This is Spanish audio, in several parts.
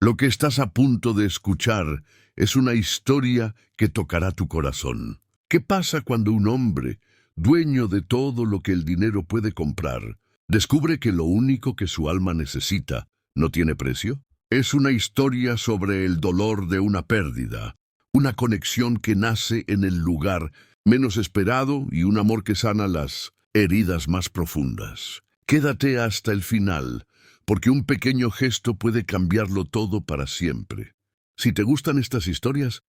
Lo que estás a punto de escuchar es una historia que tocará tu corazón. ¿Qué pasa cuando un hombre, dueño de todo lo que el dinero puede comprar, descubre que lo único que su alma necesita no tiene precio? Es una historia sobre el dolor de una pérdida, una conexión que nace en el lugar menos esperado y un amor que sana las heridas más profundas. Quédate hasta el final, porque un pequeño gesto puede cambiarlo todo para siempre. Si te gustan estas historias,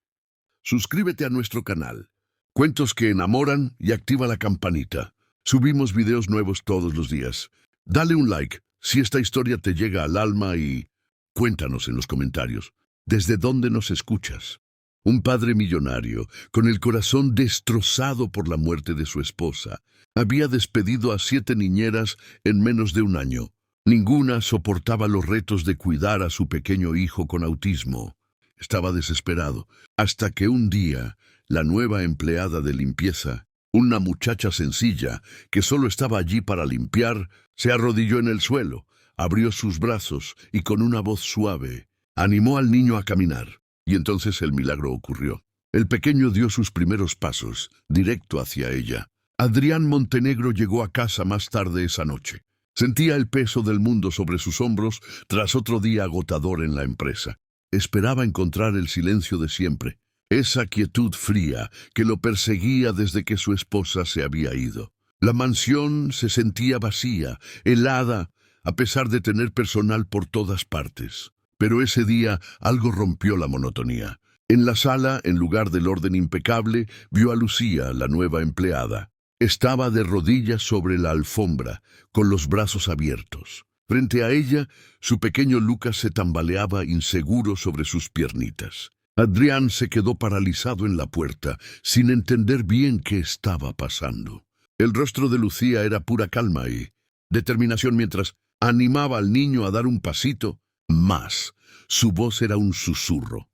suscríbete a nuestro canal. Cuentos que enamoran y activa la campanita. Subimos videos nuevos todos los días. Dale un like si esta historia te llega al alma y cuéntanos en los comentarios desde dónde nos escuchas. Un padre millonario, con el corazón destrozado por la muerte de su esposa, había despedido a 7 niñeras en menos de un año. Ninguna soportaba los retos de cuidar a su pequeño hijo con autismo. Estaba desesperado, hasta que un día, la nueva empleada de limpieza, una muchacha sencilla, que solo estaba allí para limpiar, se arrodilló en el suelo, abrió sus brazos y con una voz suave, animó al niño a caminar. Y entonces el milagro ocurrió. El pequeño dio sus primeros pasos, directo hacia ella. Adrián Montenegro llegó a casa más tarde esa noche. Sentía el peso del mundo sobre sus hombros tras otro día agotador en la empresa. Esperaba encontrar el silencio de siempre, esa quietud fría que lo perseguía desde que su esposa se había ido. La mansión se sentía vacía, helada, a pesar de tener personal por todas partes. Pero ese día algo rompió la monotonía. En la sala, en lugar del orden impecable, vio a Lucía, la nueva empleada. Estaba de rodillas sobre la alfombra, con los brazos abiertos. Frente a ella, su pequeño Lucas se tambaleaba inseguro sobre sus piernitas. Adrián se quedó paralizado en la puerta, sin entender bien qué estaba pasando. El rostro de Lucía era pura calma y determinación mientras animaba al niño a dar un pasito más. Su voz era un susurro,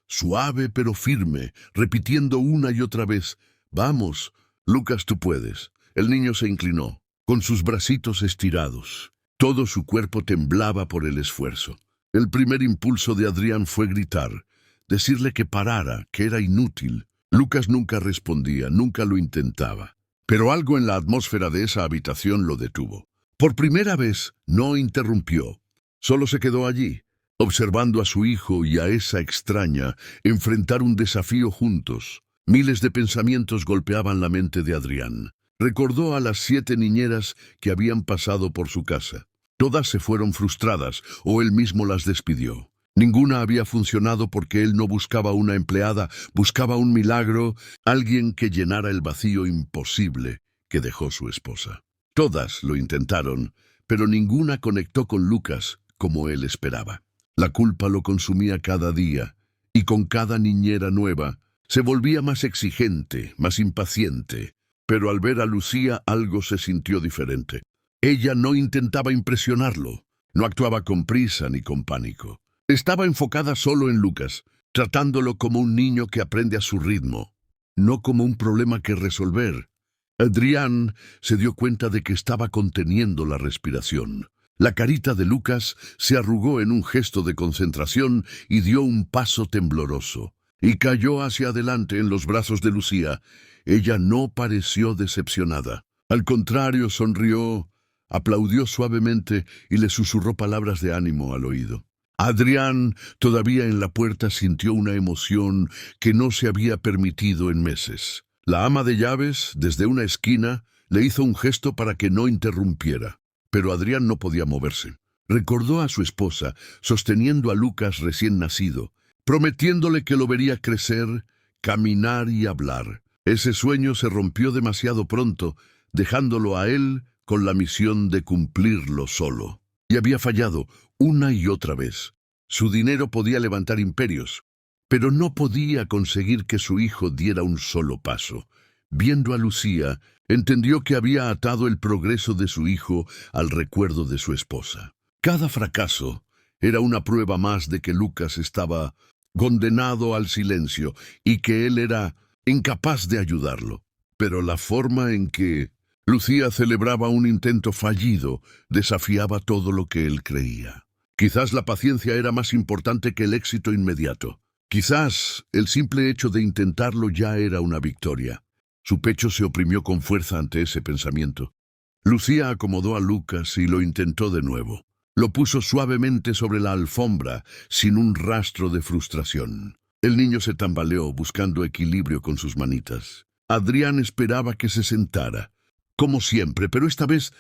suave pero firme, repitiendo una y otra vez: «Vamos, Lucas, tú puedes». El niño se inclinó, con sus bracitos estirados. Todo su cuerpo temblaba por el esfuerzo. El primer impulso de Adrián fue gritar, decirle que parara, que era inútil. Lucas nunca respondía, nunca lo intentaba. Pero algo en la atmósfera de esa habitación lo detuvo. Por primera vez, no interrumpió. Solo se quedó allí, observando a su hijo y a esa extraña enfrentar un desafío juntos. Miles de pensamientos golpeaban la mente de Adrián. Recordó a las 7 niñeras que habían pasado por su casa. Todas se fueron frustradas o él mismo las despidió. Ninguna había funcionado porque él no buscaba una empleada, buscaba un milagro, alguien que llenara el vacío imposible que dejó su esposa. Todas lo intentaron, pero ninguna conectó con Lucas como él esperaba. La culpa lo consumía cada día, y con cada niñera nueva se volvía más exigente, más impaciente. Pero al ver a Lucía algo se sintió diferente. Ella no intentaba impresionarlo, no actuaba con prisa ni con pánico. Estaba enfocada solo en Lucas, tratándolo como un niño que aprende a su ritmo, no como un problema que resolver. Adrián se dio cuenta de que estaba conteniendo la respiración. La carita de Lucas se arrugó en un gesto de concentración y dio un paso tembloroso. Y cayó hacia adelante en los brazos de Lucía. Ella no pareció decepcionada. Al contrario, sonrió, aplaudió suavemente y le susurró palabras de ánimo al oído. Adrián, todavía en la puerta, sintió una emoción que no se había permitido en meses. La ama de llaves, desde una esquina, le hizo un gesto para que no interrumpiera. Pero Adrián no podía moverse. Recordó a su esposa, sosteniendo a Lucas recién nacido, prometiéndole que lo vería crecer, caminar y hablar. Ese sueño se rompió demasiado pronto, dejándolo a él con la misión de cumplirlo solo. Y había fallado una y otra vez. Su dinero podía levantar imperios, pero no podía conseguir que su hijo diera un solo paso. Viendo a Lucía, entendió que había atado el progreso de su hijo al recuerdo de su esposa. Cada fracaso era una prueba más de que Lucas estaba condenado al silencio y que él era incapaz de ayudarlo. Pero la forma en que Lucía celebraba un intento fallido desafiaba todo lo que él creía. Quizás la paciencia era más importante que el éxito inmediato. Quizás el simple hecho de intentarlo ya era una victoria. Su pecho se oprimió con fuerza ante ese pensamiento. Lucía acomodó a Lucas y lo intentó de nuevo. Lo puso suavemente sobre la alfombra, sin un rastro de frustración. El niño se tambaleó, buscando equilibrio con sus manitas. Adrián esperaba que se sentara, como siempre, pero esta vez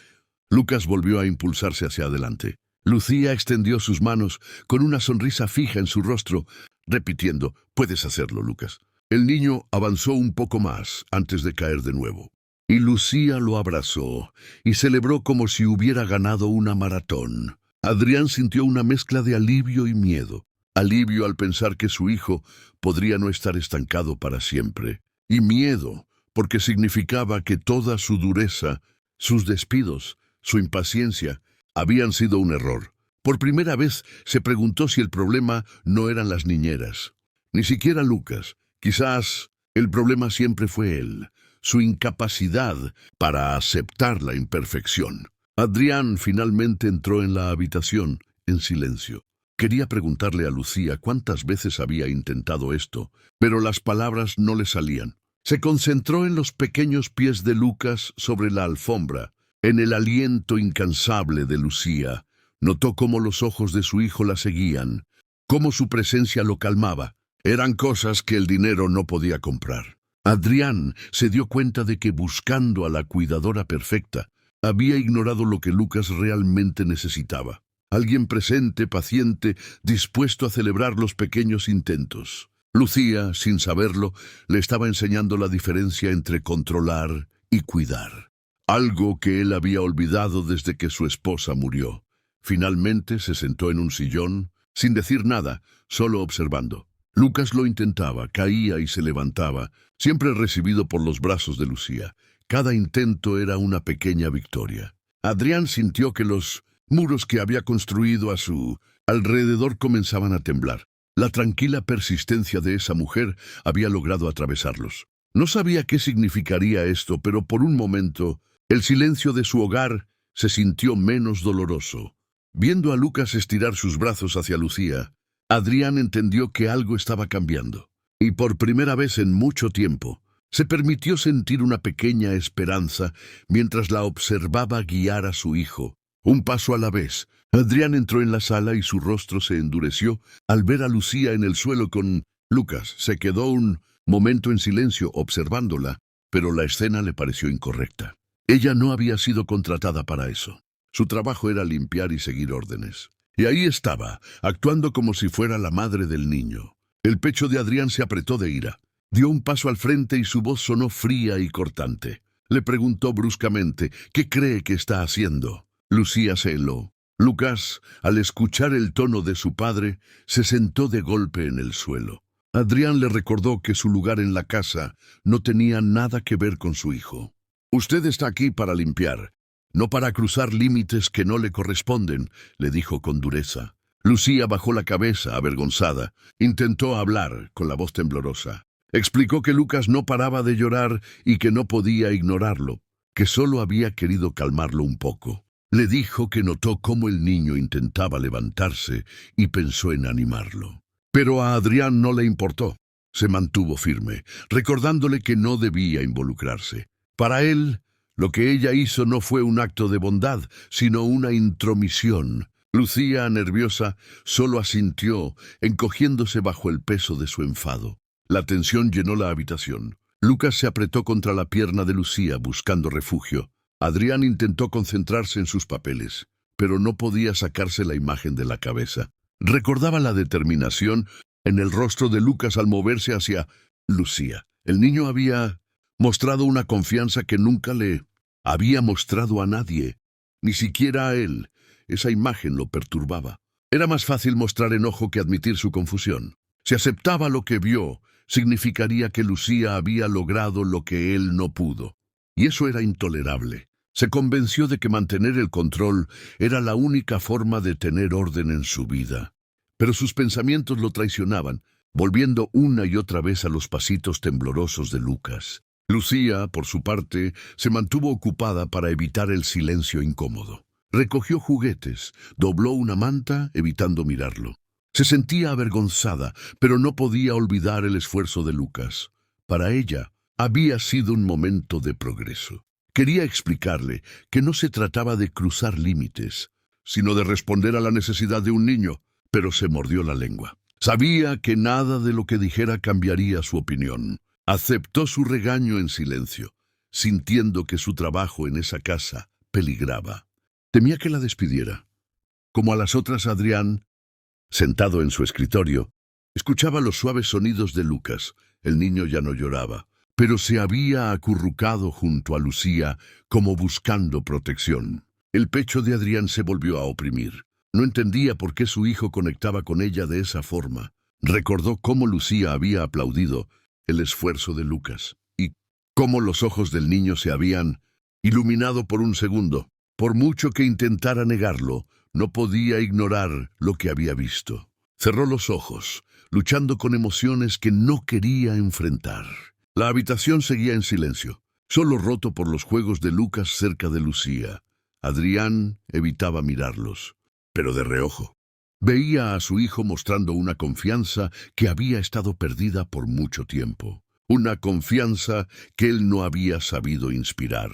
Lucas volvió a impulsarse hacia adelante. Lucía extendió sus manos con una sonrisa fija en su rostro, repitiendo: «Puedes hacerlo, Lucas». El niño avanzó un poco más antes de caer de nuevo. Y Lucía lo abrazó y celebró como si hubiera ganado una maratón. Adrián sintió una mezcla de alivio y miedo. Alivio al pensar que su hijo podría no estar estancado para siempre. Y miedo, porque significaba que toda su dureza, sus despidos, su impaciencia, habían sido un error. Por primera vez se preguntó si el problema no eran las niñeras. Ni siquiera Lucas. Quizás el problema siempre fue él, su incapacidad para aceptar la imperfección. Adrián finalmente entró en la habitación, en silencio. Quería preguntarle a Lucía cuántas veces había intentado esto, pero las palabras no le salían. Se concentró en los pequeños pies de Lucas sobre la alfombra, en el aliento incansable de Lucía. Notó cómo los ojos de su hijo la seguían, cómo su presencia lo calmaba. Eran cosas que el dinero no podía comprar. Adrián se dio cuenta de que buscando a la cuidadora perfecta, había ignorado lo que Lucas realmente necesitaba. Alguien presente, paciente, dispuesto a celebrar los pequeños intentos. Lucía, sin saberlo, le estaba enseñando la diferencia entre controlar y cuidar. Algo que él había olvidado desde que su esposa murió. Finalmente se sentó en un sillón, sin decir nada, solo observando. Lucas lo intentaba, caía y se levantaba, siempre recibido por los brazos de Lucía. Cada intento era una pequeña victoria. Adrián sintió que los muros que había construido a su alrededor comenzaban a temblar. La tranquila persistencia de esa mujer había logrado atravesarlos. No sabía qué significaría esto, pero por un momento el silencio de su hogar se sintió menos doloroso. Viendo a Lucas estirar sus brazos hacia Lucía, Adrián entendió que algo estaba cambiando. Y por primera vez en mucho tiempo, se permitió sentir una pequeña esperanza mientras la observaba guiar a su hijo. Un paso a la vez, Adrián entró en la sala y su rostro se endureció al ver a Lucía en el suelo con Lucas. Se quedó un momento en silencio observándola, pero la escena le pareció incorrecta. Ella no había sido contratada para eso. Su trabajo era limpiar y seguir órdenes. Y ahí estaba, actuando como si fuera la madre del niño. El pecho de Adrián se apretó de ira. Dio un paso al frente y su voz sonó fría y cortante. Le preguntó bruscamente: «¿Qué cree que está haciendo?». Lucía se heló. Lucas, al escuchar el tono de su padre, se sentó de golpe en el suelo. Adrián le recordó que su lugar en la casa no tenía nada que ver con su hijo. «Usted está aquí para limpiar, no para cruzar límites que no le corresponden», le dijo con dureza. Lucía bajó la cabeza, avergonzada. Intentó hablar, con la voz temblorosa. Explicó que Lucas no paraba de llorar y que no podía ignorarlo, que solo había querido calmarlo un poco. Le dijo que notó cómo el niño intentaba levantarse y pensó en animarlo. Pero a Adrián no le importó. Se mantuvo firme, recordándole que no debía involucrarse. Para él, lo que ella hizo no fue un acto de bondad, sino una intromisión. Lucía, nerviosa, solo asintió, encogiéndose bajo el peso de su enfado. La tensión llenó la habitación. Lucas se apretó contra la pierna de Lucía, buscando refugio. Adrián intentó concentrarse en sus papeles, pero no podía sacarse la imagen de la cabeza. Recordaba la determinación en el rostro de Lucas al moverse hacia Lucía. El niño había mostrado una confianza que nunca le había mostrado a nadie, ni siquiera a él. Esa imagen lo perturbaba. Era más fácil mostrar enojo que admitir su confusión. Si aceptaba lo que vio, significaría que Lucía había logrado lo que él no pudo. Y eso era intolerable. Se convenció de que mantener el control era la única forma de tener orden en su vida. Pero sus pensamientos lo traicionaban, volviendo una y otra vez a los pasitos temblorosos de Lucas. Lucía, por su parte, se mantuvo ocupada para evitar el silencio incómodo. Recogió juguetes, dobló una manta, evitando mirarlo. Se sentía avergonzada, pero no podía olvidar el esfuerzo de Lucas. Para ella, había sido un momento de progreso. Quería explicarle que no se trataba de cruzar límites, sino de responder a la necesidad de un niño, pero se mordió la lengua. Sabía que nada de lo que dijera cambiaría su opinión. Aceptó su regaño en silencio, sintiendo que su trabajo en esa casa peligraba. Temía que la despidiera. Como a las otras, Adrián, sentado en su escritorio, escuchaba los suaves sonidos de Lucas. El niño ya no lloraba, pero se había acurrucado junto a Lucía como buscando protección. El pecho de Adrián se volvió a oprimir. No entendía por qué su hijo conectaba con ella de esa forma. Recordó cómo Lucía había aplaudido el esfuerzo de Lucas y cómo los ojos del niño se habían iluminado por un segundo. Por mucho que intentara negarlo, no podía ignorar lo que había visto. Cerró los ojos, luchando con emociones que no quería enfrentar. La habitación seguía en silencio, solo roto por los juegos de Lucas cerca de Lucía. Adrián evitaba mirarlos, pero de reojo. Veía a su hijo mostrando una confianza que había estado perdida por mucho tiempo. Una confianza que él no había sabido inspirar.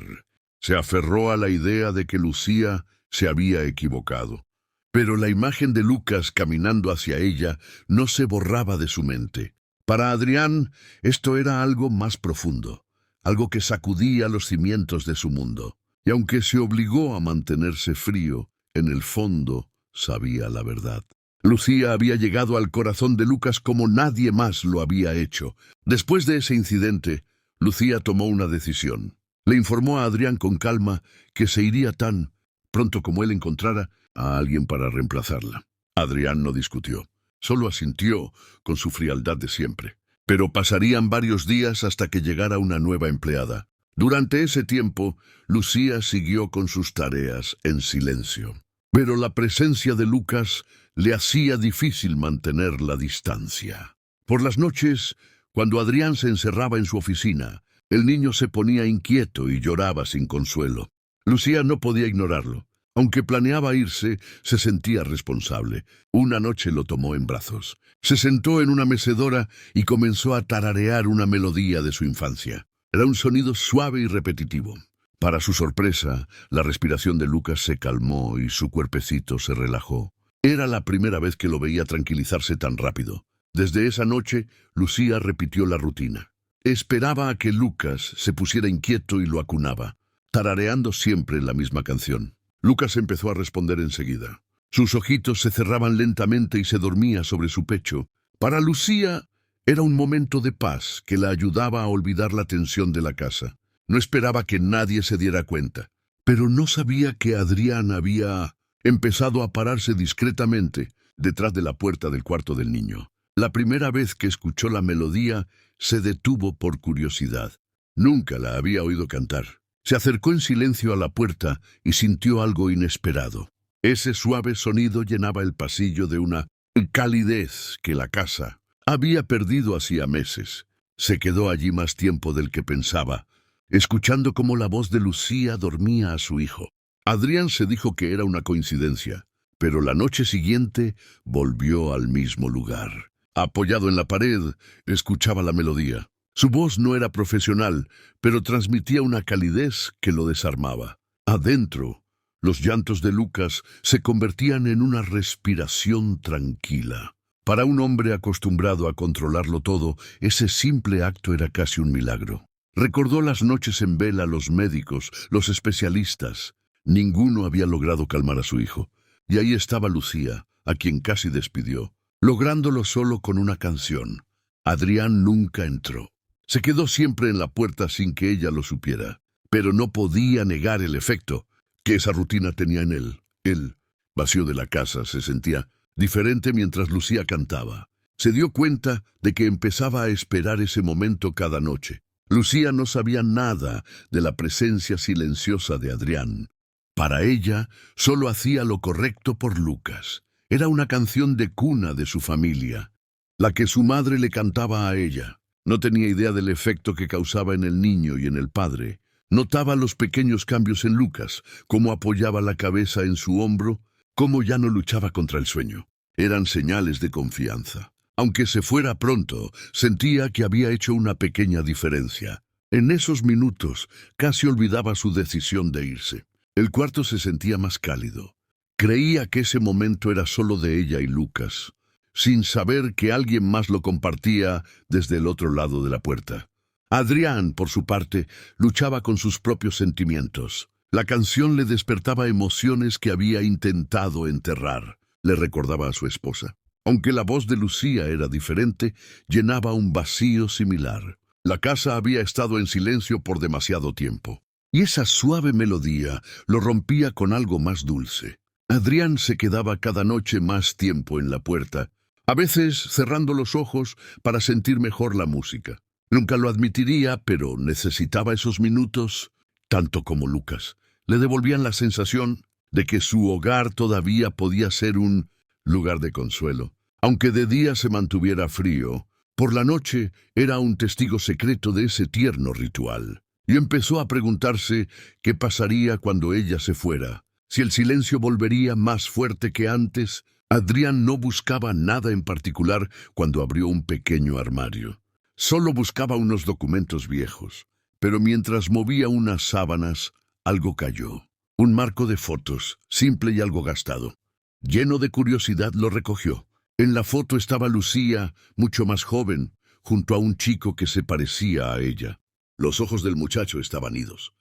Se aferró a la idea de que Lucía se había equivocado. Pero la imagen de Lucas caminando hacia ella no se borraba de su mente. Para Adrián, esto era algo más profundo, algo que sacudía los cimientos de su mundo. Y aunque se obligó a mantenerse frío, en el fondo sabía la verdad. Lucía había llegado al corazón de Lucas como nadie más lo había hecho. Después de ese incidente, Lucía tomó una decisión. Le informó a Adrián con calma que se iría tan pronto como él encontrara a alguien para reemplazarla. Adrián no discutió, solo asintió con su frialdad de siempre. Pero pasarían varios días hasta que llegara una nueva empleada. Durante ese tiempo, Lucía siguió con sus tareas en silencio. Pero la presencia de Lucas le hacía difícil mantener la distancia. Por las noches, cuando Adrián se encerraba en su oficina, el niño se ponía inquieto y lloraba sin consuelo. Lucía no podía ignorarlo. Aunque planeaba irse, se sentía responsable. Una noche lo tomó en brazos. Se sentó en una mecedora y comenzó a tararear una melodía de su infancia. Era un sonido suave y repetitivo. Para su sorpresa, la respiración de Lucas se calmó y su cuerpecito se relajó. Era la primera vez que lo veía tranquilizarse tan rápido. Desde esa noche, Lucía repitió la rutina. Esperaba a que Lucas se pusiera inquieto y lo acunaba, tarareando siempre la misma canción. Lucas empezó a responder enseguida. Sus ojitos se cerraban lentamente y se dormía sobre su pecho. Para Lucía era un momento de paz que la ayudaba a olvidar la tensión de la casa. No esperaba que nadie se diera cuenta, pero no sabía que Adrián había empezado a pararse discretamente detrás de la puerta del cuarto del niño. La primera vez que escuchó la melodía, se detuvo por curiosidad. Nunca la había oído cantar. Se acercó en silencio a la puerta y sintió algo inesperado. Ese suave sonido llenaba el pasillo de una calidez que la casa había perdido hacía meses. Se quedó allí más tiempo del que pensaba, escuchando cómo la voz de Lucía dormía a su hijo. Adrián se dijo que era una coincidencia, pero la noche siguiente volvió al mismo lugar. Apoyado en la pared, escuchaba la melodía. Su voz no era profesional, pero transmitía una calidez que lo desarmaba. Adentro, los llantos de Lucas se convertían en una respiración tranquila. Para un hombre acostumbrado a controlarlo todo, ese simple acto era casi un milagro. Recordó las noches en vela, los médicos, los especialistas. Ninguno había logrado calmar a su hijo. Y ahí estaba Lucía, a quien casi despidió, lográndolo solo con una canción. Adrián nunca entró. Se quedó siempre en la puerta sin que ella lo supiera, pero no podía negar el efecto que esa rutina tenía en él. El vacío de la casa se sentía diferente mientras Lucía cantaba. Se dio cuenta de que empezaba a esperar ese momento cada noche. Lucía no sabía nada de la presencia silenciosa de Adrián. Para ella, solo hacía lo correcto por Lucas. Era una canción de cuna de su familia, la que su madre le cantaba a ella. No tenía idea del efecto que causaba en el niño y en el padre. Notaba los pequeños cambios en Lucas, cómo apoyaba la cabeza en su hombro, cómo ya no luchaba contra el sueño. Eran señales de confianza. Aunque se fuera pronto, sentía que había hecho una pequeña diferencia. En esos minutos, casi olvidaba su decisión de irse. El cuarto se sentía más cálido. Creía que ese momento era solo de ella y Lucas, sin saber que alguien más lo compartía desde el otro lado de la puerta. Adrián, por su parte, luchaba con sus propios sentimientos. La canción le despertaba emociones que había intentado enterrar. Le recordaba a su esposa. Aunque la voz de Lucía era diferente, llenaba un vacío similar. La casa había estado en silencio por demasiado tiempo, y esa suave melodía lo rompía con algo más dulce. Adrián se quedaba cada noche más tiempo en la puerta, a veces cerrando los ojos para sentir mejor la música. Nunca lo admitiría, pero necesitaba esos minutos, tanto como Lucas. Le devolvían la sensación de que su hogar todavía podía ser un lugar de consuelo. Aunque de día se mantuviera frío, por la noche era un testigo secreto de ese tierno ritual. Y empezó a preguntarse qué pasaría cuando ella se fuera. Si el silencio volvería más fuerte que antes. Adrián no buscaba nada en particular cuando abrió un pequeño armario. Solo buscaba unos documentos viejos. Pero mientras movía unas sábanas, algo cayó. Un marco de fotos, simple y algo gastado. Lleno de curiosidad lo recogió. En la foto estaba Lucía, mucho más joven, junto a un chico que se parecía a ella. Los ojos del muchacho estaban idos.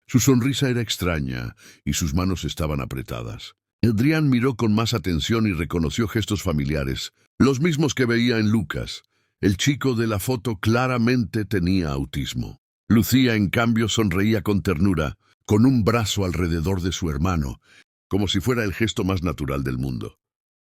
Su sonrisa era extraña y sus manos estaban apretadas. Adrián miró con más atención y reconoció gestos familiares, los mismos que veía en Lucas. El chico de la foto claramente tenía autismo. Lucía, en cambio, sonreía con ternura, con un brazo alrededor de su hermano, como si fuera el gesto más natural del mundo.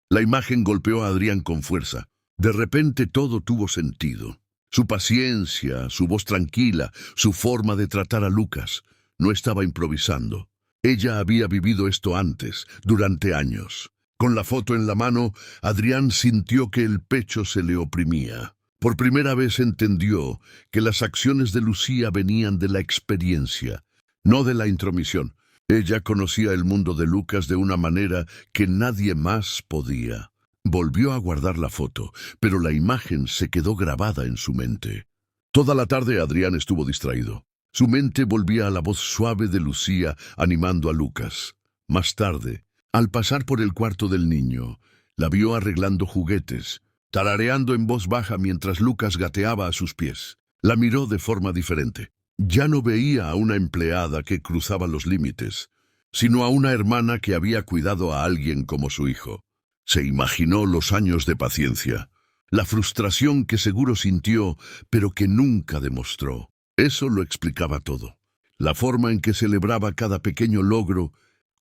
La imagen golpeó a Adrián con fuerza. De repente todo tuvo sentido. Su paciencia, su voz tranquila, su forma de tratar a Lucas. No estaba improvisando. Ella había vivido esto antes, durante años. Con la foto en la mano, Adrián sintió que el pecho se le oprimía. Por primera vez entendió que las acciones de Lucía venían de la experiencia, no de la intromisión. Ella conocía el mundo de Lucas de una manera que nadie más podía. Volvió a guardar la foto, pero la imagen se quedó grabada en su mente. Toda la tarde Adrián estuvo distraído. Su mente volvía a la voz suave de Lucía animando a Lucas. Más tarde, al pasar por el cuarto del niño, la vio arreglando juguetes, tarareando en voz baja mientras Lucas gateaba a sus pies. La miró de forma diferente. Ya no veía a una empleada que cruzaba los límites, sino a una hermana que había cuidado a alguien como su hijo. Se imaginó los años de paciencia, la frustración que seguro sintió, pero que nunca demostró. Eso lo explicaba todo. La forma en que celebraba cada pequeño logro,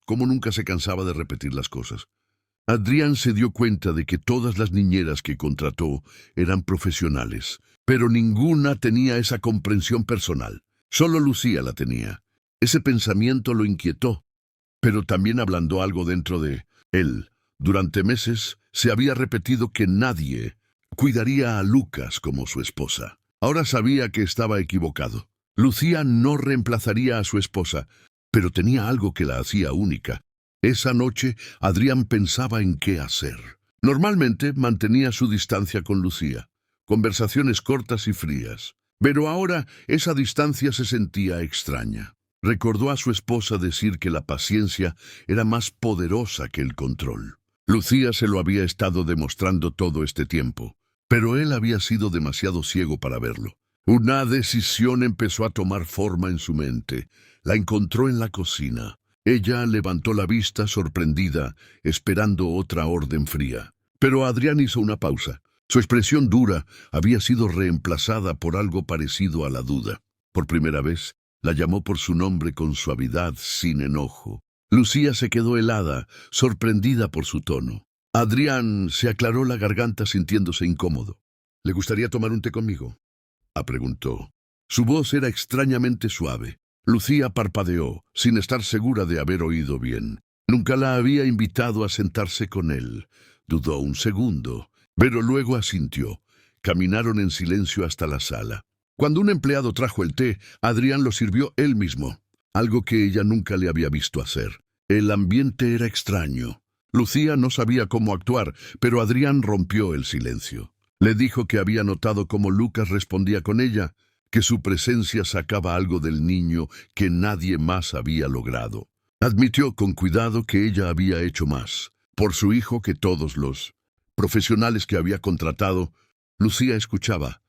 como nunca se cansaba de repetir las cosas. Adrián se dio cuenta de que todas las niñeras que contrató eran profesionales, pero ninguna tenía esa comprensión personal. Solo Lucía la tenía. Ese pensamiento lo inquietó, pero también ablandó algo dentro de él. Durante meses se había repetido que nadie cuidaría a Lucas como su esposa. Ahora sabía que estaba equivocado. Lucía no reemplazaría a su esposa, pero tenía algo que la hacía única. Esa noche, Adrián pensaba en qué hacer. Normalmente mantenía su distancia con Lucía, conversaciones cortas y frías. Pero ahora esa distancia se sentía extraña. Recordó a su esposa decir que la paciencia era más poderosa que el control. Lucía se lo había estado demostrando todo este tiempo, pero él había sido demasiado ciego para verlo. Una decisión empezó a tomar forma en su mente. La encontró en la cocina. Ella levantó la vista sorprendida, esperando otra orden fría. Pero Adrián hizo una pausa. Su expresión dura había sido reemplazada por algo parecido a la duda. Por primera vez, la llamó por su nombre con suavidad, sin enojo. Lucía se quedó helada, sorprendida por su tono. Adrián se aclaró la garganta sintiéndose incómodo. «¿Le gustaría tomar un té conmigo?», preguntó. Su voz era extrañamente suave. Lucía parpadeó, sin estar segura de haber oído bien. Nunca la había invitado a sentarse con él. Dudó un segundo, pero luego asintió. Caminaron en silencio hasta la sala. Cuando un empleado trajo el té, Adrián lo sirvió él mismo, algo que ella nunca le había visto hacer. El ambiente era extraño. Lucía no sabía cómo actuar, pero Adrián rompió el silencio. Le dijo que había notado cómo Lucas respondía con ella, que su presencia sacaba algo del niño que nadie más había logrado. Admitió con cuidado que ella había hecho más, por su hijo que todos los profesionales que había contratado. Lucía escuchaba,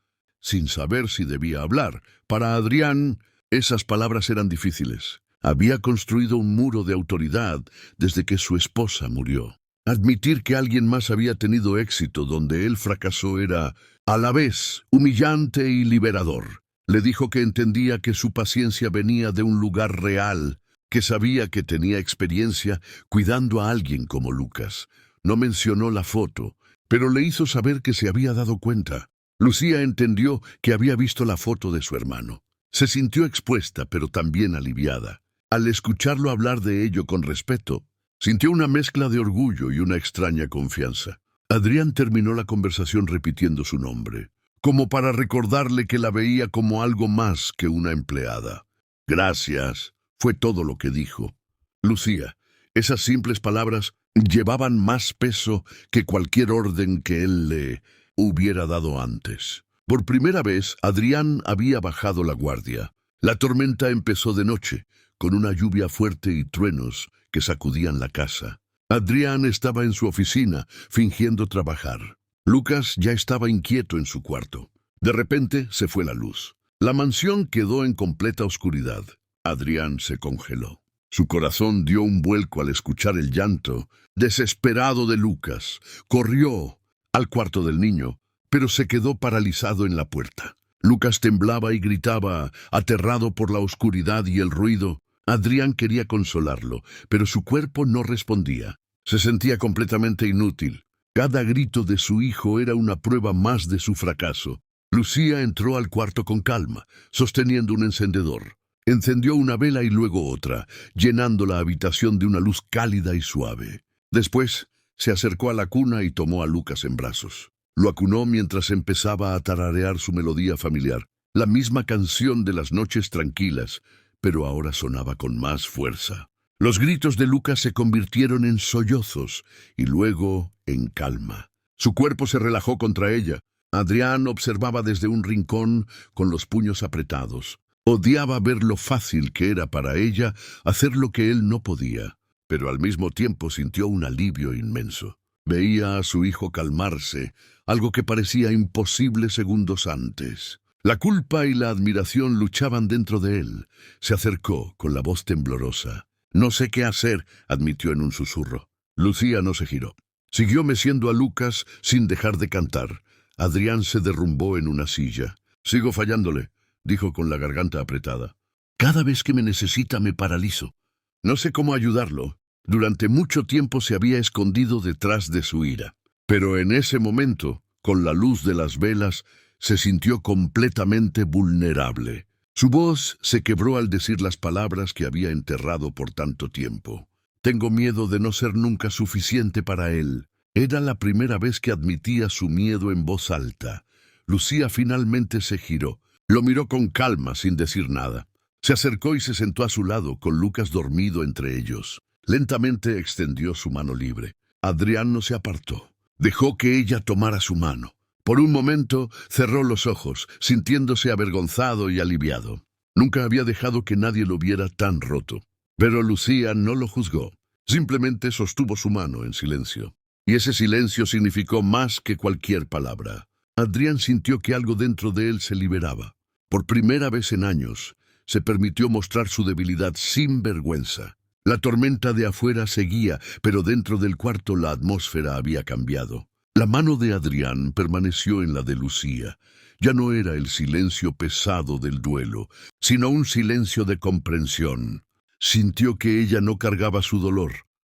sin saber si debía hablar. Para Adrián, esas palabras eran difíciles. Había construido un muro de autoridad desde que su esposa murió. Admitir que alguien más había tenido éxito donde él fracasó era, a la vez, humillante y liberador. Le dijo que entendía que su paciencia venía de un lugar real, que sabía que tenía experiencia cuidando a alguien como Lucas. No mencionó la foto, pero le hizo saber que se había dado cuenta. Lucía entendió que había visto la foto de su hermano. Se sintió expuesta, pero también aliviada. Al escucharlo hablar de ello con respeto, sintió una mezcla de orgullo y una extraña confianza. Adrián terminó la conversación repitiendo su nombre, como para recordarle que la veía como algo más que una empleada. Gracias, fue todo lo que dijo. Lucía, esas simples palabras llevaban más peso que cualquier orden que él le hubiera dado antes. Por primera vez, Adrián había bajado la guardia. La tormenta empezó de noche, con una lluvia fuerte y truenos que sacudían la casa. Adrián estaba en su oficina, fingiendo trabajar. Lucas ya estaba inquieto en su cuarto. De repente se fue la luz. La mansión quedó en completa oscuridad. Adrián se congeló. Su corazón dio un vuelco al escuchar el llanto desesperado de Lucas. Corrió al cuarto del niño, pero se quedó paralizado en la puerta. Lucas temblaba y gritaba, aterrado por la oscuridad y el ruido. Adrián quería consolarlo, pero su cuerpo no respondía. Se sentía completamente inútil. Cada grito de su hijo era una prueba más de su fracaso. Lucía entró al cuarto con calma, sosteniendo un encendedor. Encendió una vela y luego otra, llenando la habitación de una luz cálida y suave. Después, se acercó a la cuna y tomó a Lucas en brazos. Lo acunó mientras empezaba a tararear su melodía familiar, la misma canción de las noches tranquilas, pero ahora sonaba con más fuerza. Los gritos de Lucas se convirtieron en sollozos y luego en calma. Su cuerpo se relajó contra ella. Adrián observaba desde un rincón con los puños apretados. Odiaba ver lo fácil que era para ella hacer lo que él no podía, pero al mismo tiempo sintió un alivio inmenso. Veía a su hijo calmarse, algo que parecía imposible segundos antes. La culpa y la admiración luchaban dentro de él. Se acercó con la voz temblorosa. «No sé qué hacer», admitió en un susurro. Lucía no se giró. Siguió meciendo a Lucas sin dejar de cantar. Adrián se derrumbó en una silla. «Sigo fallándole», dijo con la garganta apretada. «Cada vez que me necesita me paralizo. No sé cómo ayudarlo». Durante mucho tiempo se había escondido detrás de su ira. Pero en ese momento, con la luz de las velas, se sintió completamente vulnerable. Su voz se quebró al decir las palabras que había enterrado por tanto tiempo. «Tengo miedo de no ser nunca suficiente para él». Era la primera vez que admitía su miedo en voz alta. Lucía finalmente se giró. Lo miró con calma, sin decir nada. Se acercó y se sentó a su lado, con Lucas dormido entre ellos. Lentamente extendió su mano libre. Adrián no se apartó. Dejó que ella tomara su mano. Por un momento cerró los ojos, sintiéndose avergonzado y aliviado. Nunca había dejado que nadie lo viera tan roto. Pero Lucía no lo juzgó. Simplemente sostuvo su mano en silencio. Y ese silencio significó más que cualquier palabra. Adrián sintió que algo dentro de él se liberaba. Por primera vez en años, se permitió mostrar su debilidad sin vergüenza. La tormenta de afuera seguía, pero dentro del cuarto la atmósfera había cambiado. La mano de Adrián permaneció en la de Lucía. Ya no era el silencio pesado del duelo, sino un silencio de comprensión. Sintió que ella no cargaba su dolor,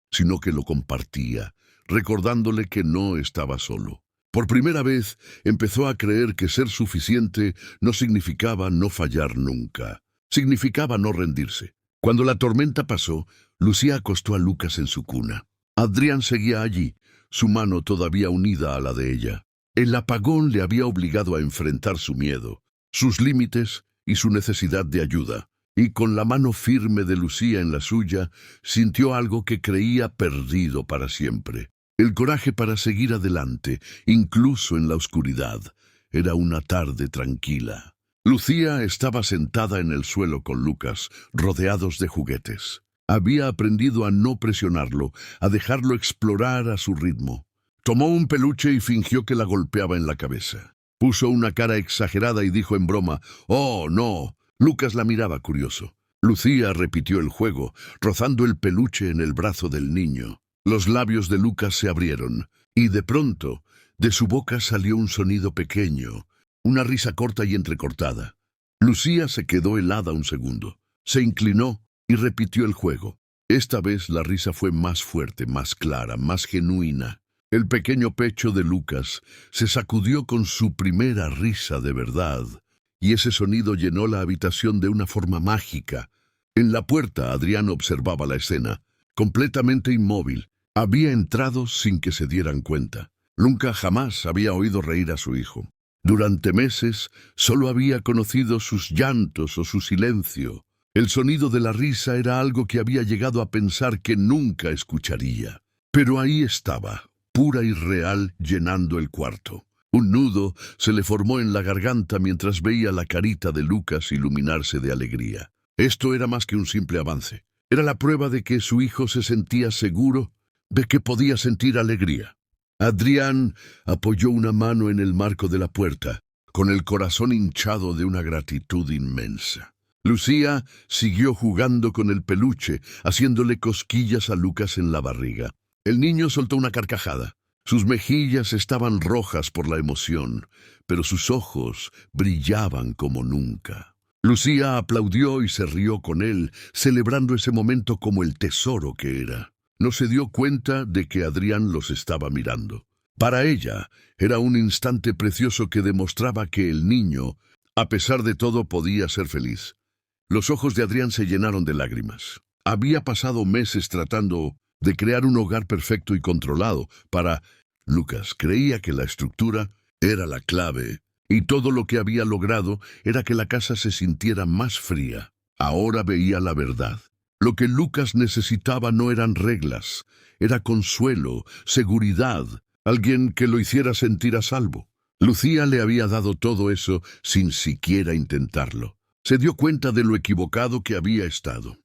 sino que lo compartía, recordándole que no estaba solo. Por primera vez empezó a creer que ser suficiente no significaba no fallar nunca. Significaba no rendirse. Cuando la tormenta pasó, Lucía acostó a Lucas en su cuna. Adrián seguía allí, su mano todavía unida a la de ella. El apagón le había obligado a enfrentar su miedo. sus límites y su necesidad de ayuda. Y con la mano firme de Lucía en la suya, sintió algo que creía perdido para siempre. El coraje para seguir adelante, incluso en la oscuridad. Era una tarde tranquila. Lucía estaba sentada en el suelo con Lucas, rodeados de juguetes. Había aprendido a no presionarlo, a dejarlo explorar a su ritmo. Tomó un peluche y fingió que la golpeaba en la cabeza. Puso una cara exagerada y dijo en broma, «¡Oh, no!». Lucas la miraba curioso. Lucía repitió el juego, rozando el peluche en el brazo del niño. Los labios de Lucas se abrieron, y de pronto, de su boca salió un sonido pequeño, una risa corta y entrecortada. Lucía se quedó helada un segundo. Se inclinó y repitió el juego. Esta vez la risa fue más fuerte, más clara, más genuina. El pequeño pecho de Lucas se sacudió con su primera risa de verdad. Y ese sonido llenó la habitación de una forma mágica. En la puerta, Adrián observaba la escena, completamente inmóvil. Había entrado sin que se dieran cuenta. Nunca jamás había oído reír a su hijo. Durante meses, solo había conocido sus llantos o su silencio. El sonido de la risa era algo que había llegado a pensar que nunca escucharía. Pero ahí estaba, pura y real, llenando el cuarto. Un nudo se le formó en la garganta mientras veía la carita de Lucas iluminarse de alegría. Esto era más que un simple avance. Era la prueba de que su hijo se sentía seguro, de que podía sentir alegría. Adrián apoyó una mano en el marco de la puerta, con el corazón hinchado de una gratitud inmensa. Lucía siguió jugando con el peluche, haciéndole cosquillas a Lucas en la barriga. El niño soltó una carcajada. Sus mejillas estaban rojas por la emoción, pero sus ojos brillaban como nunca. Lucía aplaudió y se rió con él, celebrando ese momento como el tesoro que era. No se dio cuenta de que Adrián los estaba mirando. Para ella, era un instante precioso que demostraba que el niño, a pesar de todo, podía ser feliz. Los ojos de Adrián se llenaron de lágrimas. Había pasado meses tratando de crear un hogar perfecto y controlado para Lucas. Creía que la estructura era la clave, y todo lo que había logrado era que la casa se sintiera más fría. Ahora veía la verdad. Lo que Lucas necesitaba no eran reglas, era consuelo, seguridad, alguien que lo hiciera sentir a salvo. Lucía le había dado todo eso sin siquiera intentarlo. Se dio cuenta de lo equivocado que había estado.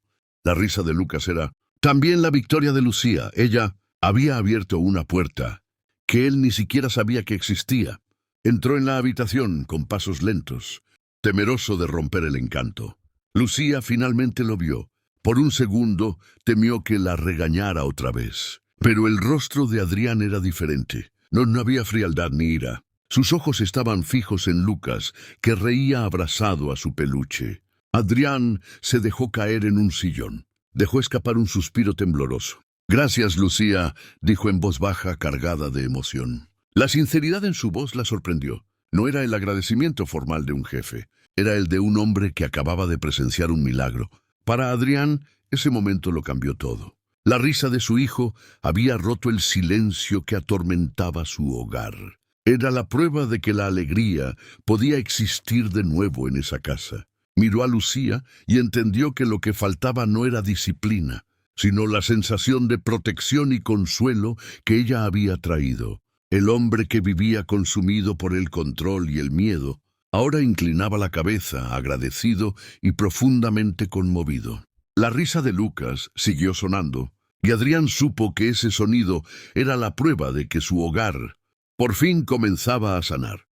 La risa de Lucas era también la victoria de Lucía. Ella había abierto una puerta que él ni siquiera sabía que existía. Entró en la habitación con pasos lentos, temeroso de romper el encanto. Lucía finalmente lo vio. Por un segundo temió que la regañara otra vez. Pero el rostro de Adrián era diferente. No había frialdad ni ira. Sus ojos estaban fijos en Lucas, que reía abrazado a su peluche. Adrián se dejó caer en un sillón. Dejó escapar un suspiro tembloroso. «Gracias, Lucía», dijo en voz baja, cargada de emoción. La sinceridad en su voz la sorprendió. No era el agradecimiento formal de un jefe. Era el de un hombre que acababa de presenciar un milagro. Para Adrián, ese momento lo cambió todo. La risa de su hijo había roto el silencio que atormentaba su hogar. Era la prueba de que la alegría podía existir de nuevo en esa casa. Miró a Lucía y entendió que lo que faltaba no era disciplina, sino la sensación de protección y consuelo que ella había traído. El hombre que vivía consumido por el control y el miedo, ahora inclinaba la cabeza, agradecido y profundamente conmovido. La risa de Lucas siguió sonando, y Adrián supo que ese sonido era la prueba de que su hogar por fin comenzaba a sanar.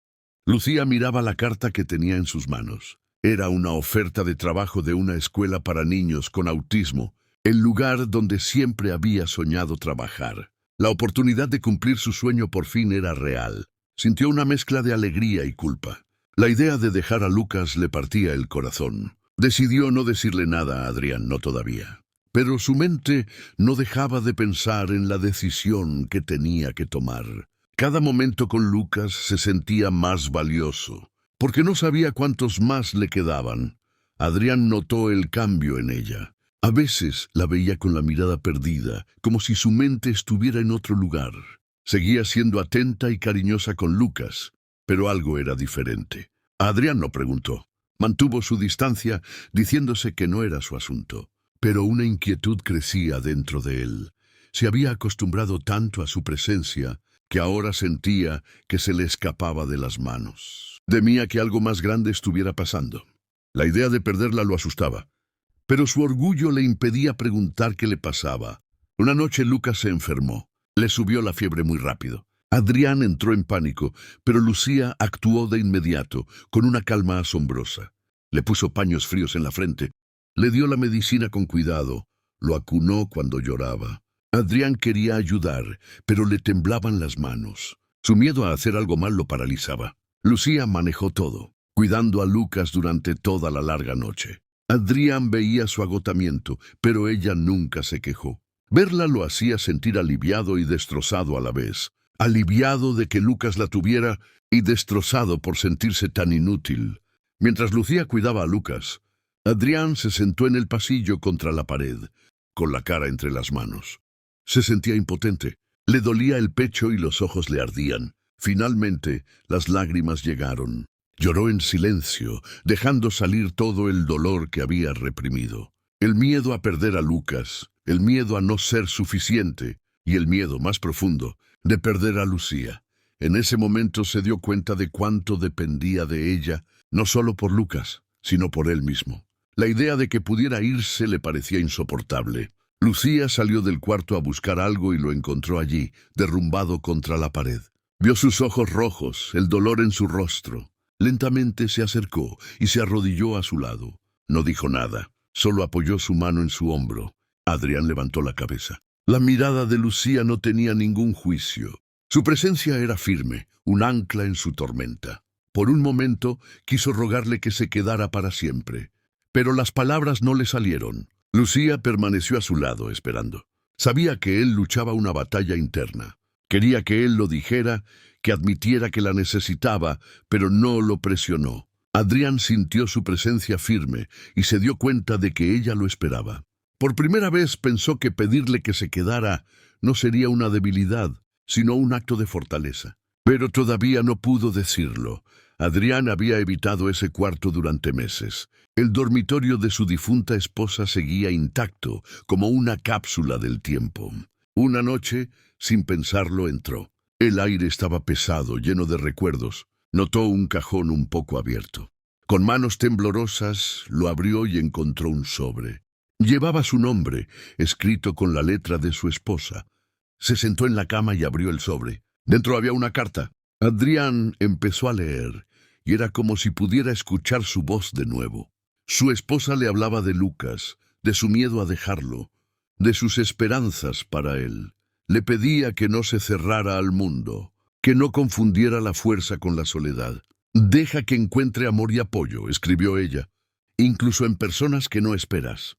Lucía miraba la carta que tenía en sus manos. Era una oferta de trabajo de una escuela para niños con autismo, el lugar donde siempre había soñado trabajar. La oportunidad de cumplir su sueño por fin era real. Sintió una mezcla de alegría y culpa. La idea de dejar a Lucas le partía el corazón. Decidió no decirle nada a Adrián, no todavía. Pero su mente no dejaba de pensar en la decisión que tenía que tomar. Cada momento con Lucas se sentía más valioso, porque no sabía cuántos más le quedaban. Adrián notó el cambio en ella. A veces la veía con la mirada perdida, como si su mente estuviera en otro lugar. Seguía siendo atenta y cariñosa con Lucas, pero algo era diferente. Adrián no preguntó. Mantuvo su distancia, diciéndose que no era su asunto. Pero una inquietud crecía dentro de él. Se había acostumbrado tanto a su presencia que ahora sentía que se le escapaba de las manos. Temía que algo más grande estuviera pasando. La idea de perderla lo asustaba, pero su orgullo le impedía preguntar qué le pasaba. Una noche Lucas se enfermó. Le subió la fiebre muy rápido. Adrián entró en pánico, pero Lucía actuó de inmediato, con una calma asombrosa. Le puso paños fríos en la frente, le dio la medicina con cuidado, lo acunó cuando lloraba. Adrián quería ayudar, pero le temblaban las manos. Su miedo a hacer algo mal lo paralizaba. Lucía manejó todo, cuidando a Lucas durante toda la larga noche. Adrián veía su agotamiento, pero ella nunca se quejó. Verla lo hacía sentir aliviado y destrozado a la vez. Aliviado de que Lucas la tuviera y destrozado por sentirse tan inútil. Mientras Lucía cuidaba a Lucas, Adrián se sentó en el pasillo contra la pared, con la cara entre las manos. Se sentía impotente. Le dolía el pecho y los ojos le ardían. Finalmente, las lágrimas llegaron. Lloró en silencio, dejando salir todo el dolor que había reprimido. El miedo a perder a Lucas, el miedo a no ser suficiente y el miedo más profundo de perder a Lucía. En ese momento se dio cuenta de cuánto dependía de ella, no solo por Lucas, sino por él mismo. La idea de que pudiera irse le parecía insoportable. Lucía salió del cuarto a buscar algo y lo encontró allí, derrumbado contra la pared. Vio sus ojos rojos, el dolor en su rostro. Lentamente se acercó y se arrodilló a su lado. No dijo nada, solo apoyó su mano en su hombro. Adrián levantó la cabeza. La mirada de Lucía no tenía ningún juicio. Su presencia era firme, un ancla en su tormenta. Por un momento quiso rogarle que se quedara para siempre, pero las palabras no le salieron. Lucía permaneció a su lado, esperando. Sabía que él luchaba una batalla interna. Quería que él lo dijera, que admitiera que la necesitaba, pero no lo presionó. Adrián sintió su presencia firme y se dio cuenta de que ella lo esperaba. Por primera vez pensó que pedirle que se quedara no sería una debilidad, sino un acto de fortaleza. Pero todavía no pudo decirlo. Adrián había evitado ese cuarto durante meses. El dormitorio de su difunta esposa seguía intacto, como una cápsula del tiempo. Una noche, sin pensarlo, entró. El aire estaba pesado, lleno de recuerdos. Notó un cajón un poco abierto. Con manos temblorosas, lo abrió y encontró un sobre. Llevaba su nombre, escrito con la letra de su esposa. Se sentó en la cama y abrió el sobre. Dentro había una carta. Adrián empezó a leer, y era como si pudiera escuchar su voz de nuevo. Su esposa le hablaba de Lucas, de su miedo a dejarlo, de sus esperanzas para él. Le pedía que no se cerrara al mundo, que no confundiera la fuerza con la soledad. «Deja que encuentre amor y apoyo», escribió ella, «incluso en personas que no esperas».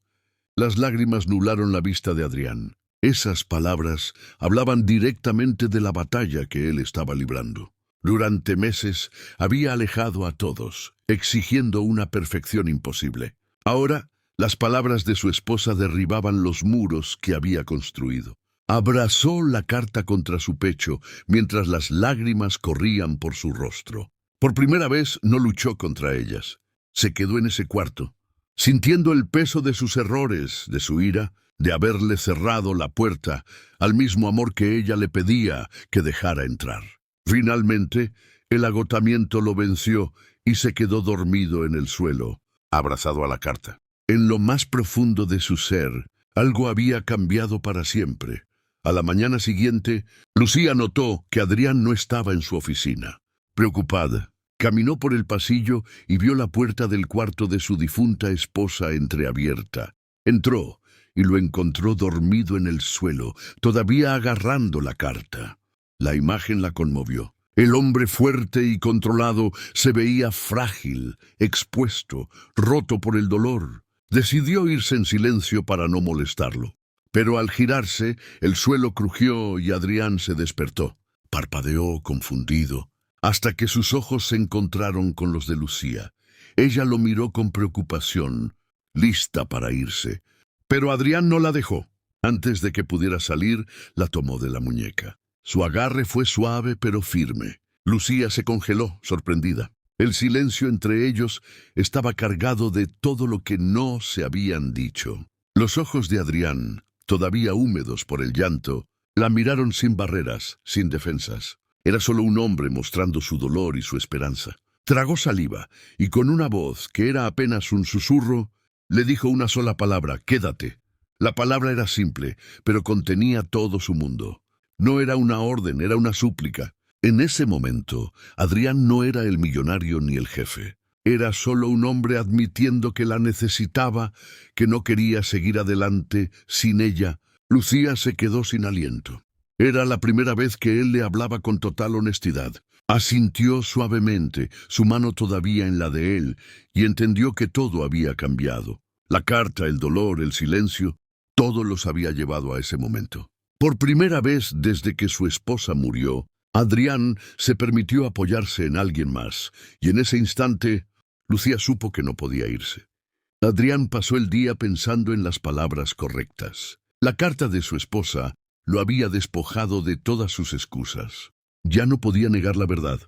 Las lágrimas nublaron la vista de Adrián. Esas palabras hablaban directamente de la batalla que él estaba librando. Durante meses había alejado a todos, exigiendo una perfección imposible. Ahora, las palabras de su esposa derribaban los muros que había construido. Abrazó la carta contra su pecho mientras las lágrimas corrían por su rostro. Por primera vez no luchó contra ellas. Se quedó en ese cuarto, sintiendo el peso de sus errores, de su ira, de haberle cerrado la puerta al mismo amor que ella le pedía que dejara entrar. Finalmente, el agotamiento lo venció y se quedó dormido en el suelo, abrazado a la carta. En lo más profundo de su ser, algo había cambiado para siempre. A la mañana siguiente, Lucía notó que Adrián no estaba en su oficina. Preocupada, caminó por el pasillo y vio la puerta del cuarto de su difunta esposa entreabierta. Entró y lo encontró dormido en el suelo, todavía agarrando la carta. La imagen la conmovió. El hombre fuerte y controlado se veía frágil, expuesto, roto por el dolor. Decidió irse en silencio para no molestarlo. Pero al girarse, el suelo crujió y Adrián se despertó. Parpadeó confundido, hasta que sus ojos se encontraron con los de Lucía. Ella lo miró con preocupación, lista para irse. Pero Adrián no la dejó. Antes de que pudiera salir, la tomó de la muñeca. Su agarre fue suave pero firme. Lucía se congeló, sorprendida. El silencio entre ellos estaba cargado de todo lo que no se habían dicho. Los ojos de Adrián, todavía húmedos por el llanto, la miraron sin barreras, sin defensas. Era solo un hombre mostrando su dolor y su esperanza. Tragó saliva y con una voz que era apenas un susurro, le dijo una sola palabra: quédate. La palabra era simple, pero contenía todo su mundo. No era una orden, era una súplica. En ese momento, Adrián no era el millonario ni el jefe. Era solo un hombre admitiendo que la necesitaba, que no quería seguir adelante sin ella. Lucía se quedó sin aliento. Era la primera vez que él le hablaba con total honestidad. Asintió suavemente, su mano todavía en la de él, y entendió que todo había cambiado. La carta, el dolor, el silencio, todo los había llevado a ese momento. Por primera vez desde que su esposa murió, Adrián se permitió apoyarse en alguien más, y en ese instante, Lucía supo que no podía irse. Adrián pasó el día pensando en las palabras correctas. La carta de su esposa lo había despojado de todas sus excusas. Ya no podía negar la verdad.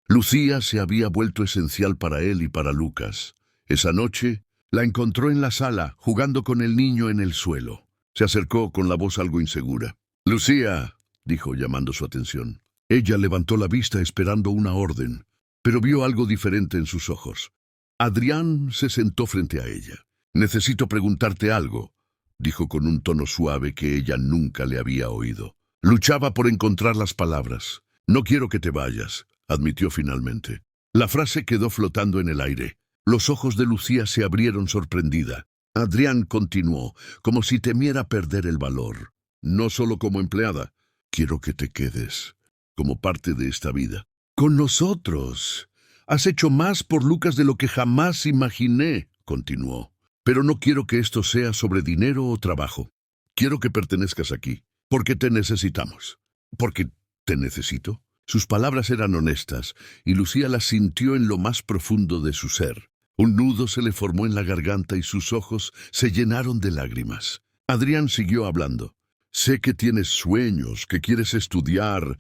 Lucía se había vuelto esencial para él y para Lucas. Esa noche la encontró en la sala, jugando con el niño en el suelo. Se acercó con la voz algo insegura. «Lucía», dijo llamando su atención. Ella levantó la vista esperando una orden, pero vio algo diferente en sus ojos. Adrián se sentó frente a ella. «Necesito preguntarte algo», dijo con un tono suave que ella nunca le había oído. Luchaba por encontrar las palabras. «No quiero que te vayas», admitió finalmente. La frase quedó flotando en el aire. Los ojos de Lucía se abrieron sorprendida. Adrián continuó, como si temiera perder el valor. «No solo como empleada. Quiero que te quedes como parte de esta vida. Con nosotros. Has hecho más por Lucas de lo que jamás imaginé», continuó. «Pero no quiero que esto sea sobre dinero o trabajo. Quiero que pertenezcas aquí, porque te necesitamos». «¿Porque te necesito?». Sus palabras eran honestas, y Lucía las sintió en lo más profundo de su ser. Un nudo se le formó en la garganta y sus ojos se llenaron de lágrimas. Adrián siguió hablando. «Sé que tienes sueños, que quieres estudiar.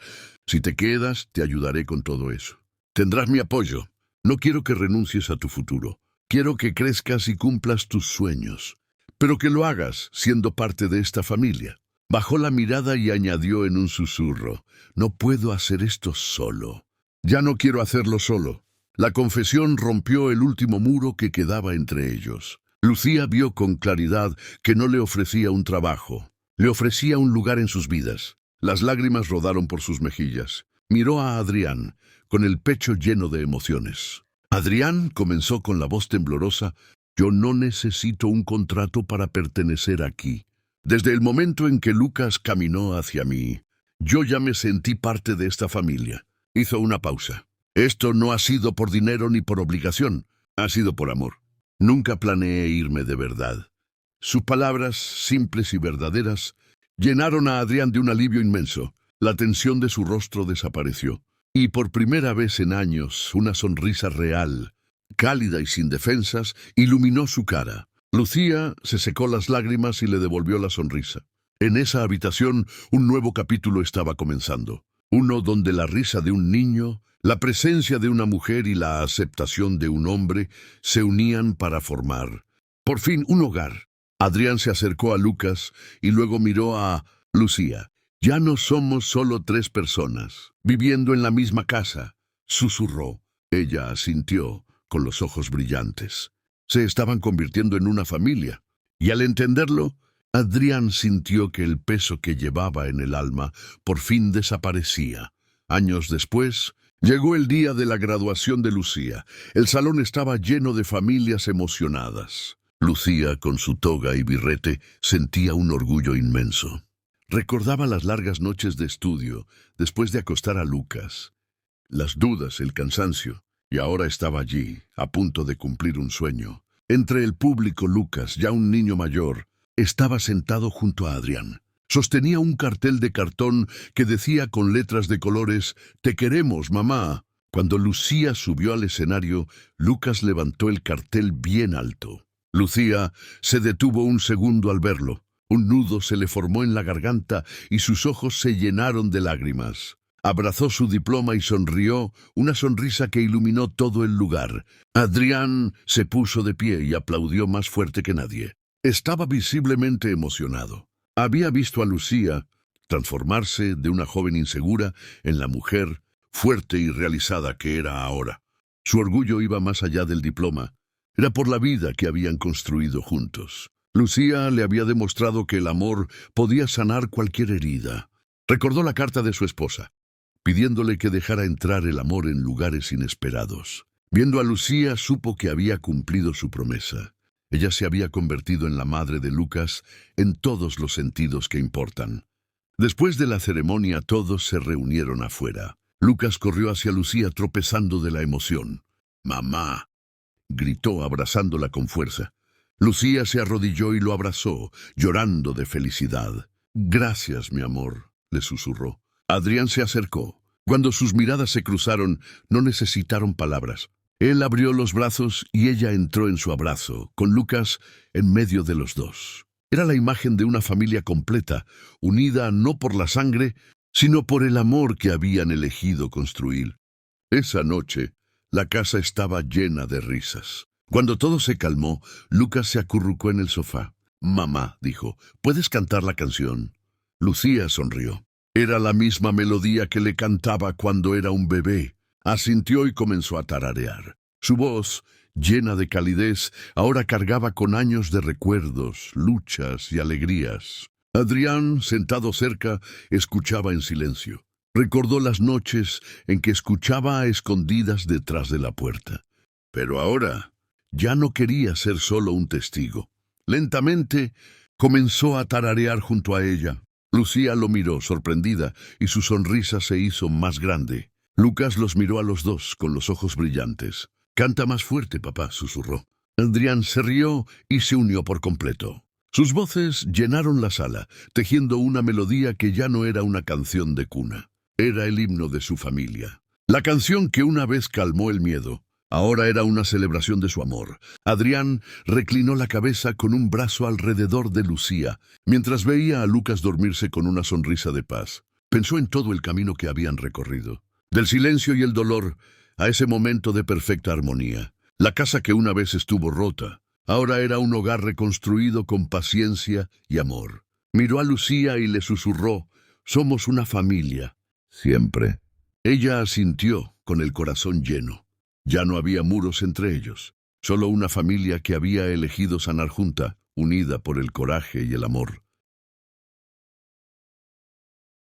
Si te quedas, te ayudaré con todo eso. Tendrás mi apoyo. No quiero que renuncies a tu futuro. Quiero que crezcas y cumplas tus sueños, pero que lo hagas siendo parte de esta familia». Bajó la mirada y añadió en un susurro: «No puedo hacer esto solo. Ya no quiero hacerlo solo». La confesión rompió el último muro que quedaba entre ellos. Lucía vio con claridad que no le ofrecía un trabajo. Le ofrecía un lugar en sus vidas. Las lágrimas rodaron por sus mejillas. Miró a Adrián, con el pecho lleno de emociones. Adrián comenzó con la voz temblorosa: «Yo no necesito un contrato para pertenecer aquí. Desde el momento en que Lucas caminó hacia mí, yo ya me sentí parte de esta familia». Hizo una pausa. «Esto no ha sido por dinero ni por obligación, ha sido por amor. Nunca planeé irme de verdad». Sus palabras, simples y verdaderas, llenaron a Adrián de un alivio inmenso. La tensión de su rostro desapareció, y por primera vez en años una sonrisa real, cálida y sin defensas, iluminó su cara. Lucía se secó las lágrimas y le devolvió la sonrisa. En esa habitación un nuevo capítulo estaba comenzando. Uno donde la risa de un niño, la presencia de una mujer y la aceptación de un hombre se unían para formar, por fin, un hogar. Adrián se acercó a Lucas y luego miró a Lucía. «Ya no somos solo 3 personas, viviendo en la misma casa», susurró. Ella asintió, con los ojos brillantes. Se estaban convirtiendo en una familia, y al entenderlo, Adrián sintió que el peso que llevaba en el alma por fin desaparecía. Años después, llegó el día de la graduación de Lucía. El salón estaba lleno de familias emocionadas. Lucía, con su toga y birrete, sentía un orgullo inmenso. Recordaba las largas noches de estudio, después de acostar a Lucas, las dudas, el cansancio, y ahora estaba allí, a punto de cumplir un sueño. Entre el público, Lucas, ya un niño mayor, estaba sentado junto a Adrián. Sostenía un cartel de cartón que decía con letras de colores: «Te queremos, mamá». Cuando Lucía subió al escenario, Lucas levantó el cartel bien alto. Lucía se detuvo un segundo al verlo. Un nudo se le formó en la garganta y sus ojos se llenaron de lágrimas. Abrazó su diploma y sonrió, una sonrisa que iluminó todo el lugar. Adrián se puso de pie y aplaudió más fuerte que nadie. Estaba visiblemente emocionado. Había visto a Lucía transformarse de una joven insegura en la mujer fuerte y realizada que era ahora. Su orgullo iba más allá del diploma. Era por la vida que habían construido juntos. Lucía le había demostrado que el amor podía sanar cualquier herida. Recordó la carta de su esposa, pidiéndole que dejara entrar el amor en lugares inesperados. Viendo a Lucía, supo que había cumplido su promesa. Ella se había convertido en la madre de Lucas en todos los sentidos que importan. Después de la ceremonia, todos se reunieron afuera. Lucas corrió hacia Lucía tropezando de la emoción. «¡Mamá!», gritó abrazándola con fuerza. Lucía se arrodilló y lo abrazó, llorando de felicidad. «Gracias, mi amor», le susurró. Adrián se acercó. Cuando sus miradas se cruzaron, no necesitaron palabras. Él abrió los brazos y ella entró en su abrazo, con Lucas en medio de los dos. Era la imagen de una familia completa, unida no por la sangre, sino por el amor que habían elegido construir. Esa noche, la casa estaba llena de risas. Cuando todo se calmó, Lucas se acurrucó en el sofá. «Mamá», dijo, «¿puedes cantar la canción?». Lucía sonrió. Era la misma melodía que le cantaba cuando era un bebé. Asintió y comenzó a tararear. Su voz, llena de calidez, ahora cargaba con años de recuerdos, luchas y alegrías. Adrián, sentado cerca, escuchaba en silencio. Recordó las noches en que escuchaba a escondidas detrás de la puerta. Pero ahora ya no quería ser solo un testigo. Lentamente comenzó a tararear junto a ella. Lucía lo miró, sorprendida, y su sonrisa se hizo más grande. Lucas los miró a los dos con los ojos brillantes. «Canta más fuerte, papá», susurró. Adrián se rió y se unió por completo. Sus voces llenaron la sala, tejiendo una melodía que ya no era una canción de cuna. Era el himno de su familia. La canción que una vez calmó el miedo, ahora era una celebración de su amor. Adrián reclinó la cabeza con un brazo alrededor de Lucía, mientras veía a Lucas dormirse con una sonrisa de paz. Pensó en todo el camino que habían recorrido, del silencio y el dolor, a ese momento de perfecta armonía. La casa que una vez estuvo rota, ahora era un hogar reconstruido con paciencia y amor. Miró a Lucía y le susurró: «Somos una familia, siempre». Ella asintió con el corazón lleno. Ya no había muros entre ellos, solo una familia que había elegido sanar junta, unida por el coraje y el amor.